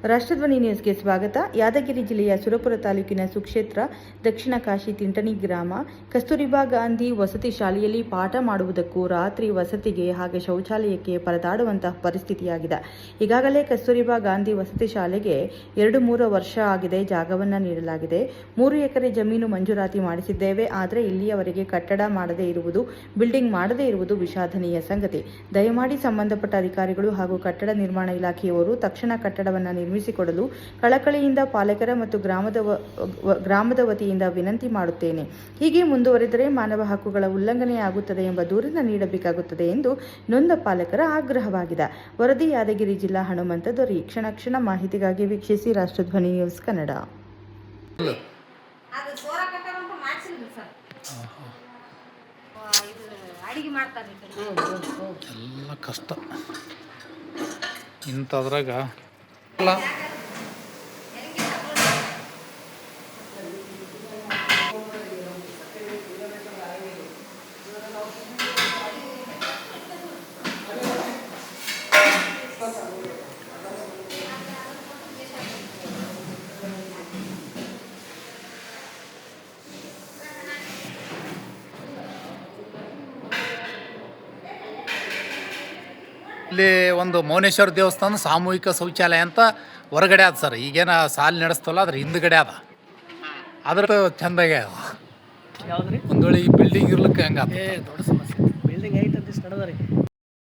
ರಾಷ್ಟ್ರಧ್ವನಿ ನ್ಯೂಸ್ಗೆ ಸ್ವಾಗತ. ಯಾದಗಿರಿ ಜಿಲ್ಲೆಯ ಸುರಪುರ ತಾಲೂಕಿನ ಸುಕ್ಷೇತ್ರ ದಕ್ಷಿಣ ಕಾಶಿ ತಿಂಟಣಿ ಗ್ರಾಮ ಕಸ್ತೂರಿಬಾ ಗಾಂಧಿ ವಸತಿ ಶಾಲೆಯಲ್ಲಿ ಪಾಠ ಮಾಡುವುದಕ್ಕೂ ರಾತ್ರಿ ವಸತಿಗೆ ಹಾಗೆ ಶೌಚಾಲಯಕ್ಕೆ ಪರದಾಡುವಂತಹ ಪರಿಸ್ಥಿತಿಯಾಗಿದೆ. ಈಗಾಗಲೇ ಕಸ್ತೂರಿಬಾ ಗಾಂಧಿ ವಸತಿ ಶಾಲೆಗೆ 2-3 ವರ್ಷ ಆಗಿದೆ. ಜಾಗವನ್ನು ನೀಡಲಾಗಿದೆ. 3 ಎಕರೆ ಜಮೀನು ಮಂಜೂರಾತಿ ಮಾಡಿಸಿದ್ದೇವೆ. ಆದರೆ ಇಲ್ಲಿಯವರೆಗೆ ಕಟ್ಟಡ ಮಾಡದೇ ಇರುವುದು, ಬಿಲ್ಡಿಂಗ್ ಮಾಡದೇ ಇರುವುದು ವಿಷಾದನೀಯ ಸಂಗತಿ. ದಯಮಾಡಿ ಸಂಬಂಧಪಟ್ಟ ಅಧಿಕಾರಿಗಳು ಹಾಗೂ ಕಟ್ಟಡ ನಿರ್ಮಾಣ ಇಲಾಖೆಯವರು ತಕ್ಷಣ ಕಟ್ಟಡವನ್ನು ನಿರ್ಮಿಸಿಕೊಡಲು ಕಳಕಳಿಯಿಂದ ಪಾಲಕರ ಮತ್ತು ಗ್ರಾಮದ ವತಿಯಿಂದ ವಿನಂತಿ ಮಾಡುತ್ತೇನೆ. ಹೀಗೆ ಮುಂದುವರೆದರೆ ಮಾನವ ಹಕ್ಕುಗಳ ಉಲ್ಲಂಘನೆಯಾಗುತ್ತದೆ ಎಂಬ ದೂರನ್ನು ನೀಡಬೇಕಾಗುತ್ತದೆ ಎಂದು ನೊಂದ ಪಾಲಕರ ಆಗ್ರಹವಾಗಿದೆ. ವರದಿ ಯಾದಗಿರಿ ಜಿಲ್ಲಾ ಹನುಮಂತ ದೊರೆ. ಕ್ಷಣ ಮಾಹಿತಿಗಾಗಿ ವೀಕ್ಷಿಸಿ ರಾಷ್ಟ್ರಧ್ವನಿ ನ್ಯೂಸ್ ಕನ್ನಡ. ಎಲ್ಲ ಕಷ್ಟ ಇಂಥದ್ರಾಗ ಅಲ್ಲ. ಇಲ್ಲಿ ಒಂದು ಮೌನೇಶ್ವರ ದೇವಸ್ಥಾನ ಸಾಮೂಹಿಕ ಶೌಚಾಲಯ ಅಂತ ಹೊರಗಡೆ ಅದ ಸರ್. ಈಗೇನ ಸಾಲಿ ನಡೆಸ್ತಲ್ಲ, ಅದ್ರ ಹಿಂದ್ಗಡೆ ಅದ. ಅದ್ರ ಚಂದಾಗೆ ಅದ. ಯಾವ್ದು ರೀ? ಒಂದು ವೇಳೆ ಈ ಬಿಲ್ಡಿಂಗ್ ಇರ್ಲಿಕ್ಕೆ ಹೆಂಗ ದೊಡ್ಡ ಸಮಸ್ಯೆ. ಬಿಲ್ಡಿಂಗ್ ಐತೆ ಅಂತ ನಡೆದ ರೀ.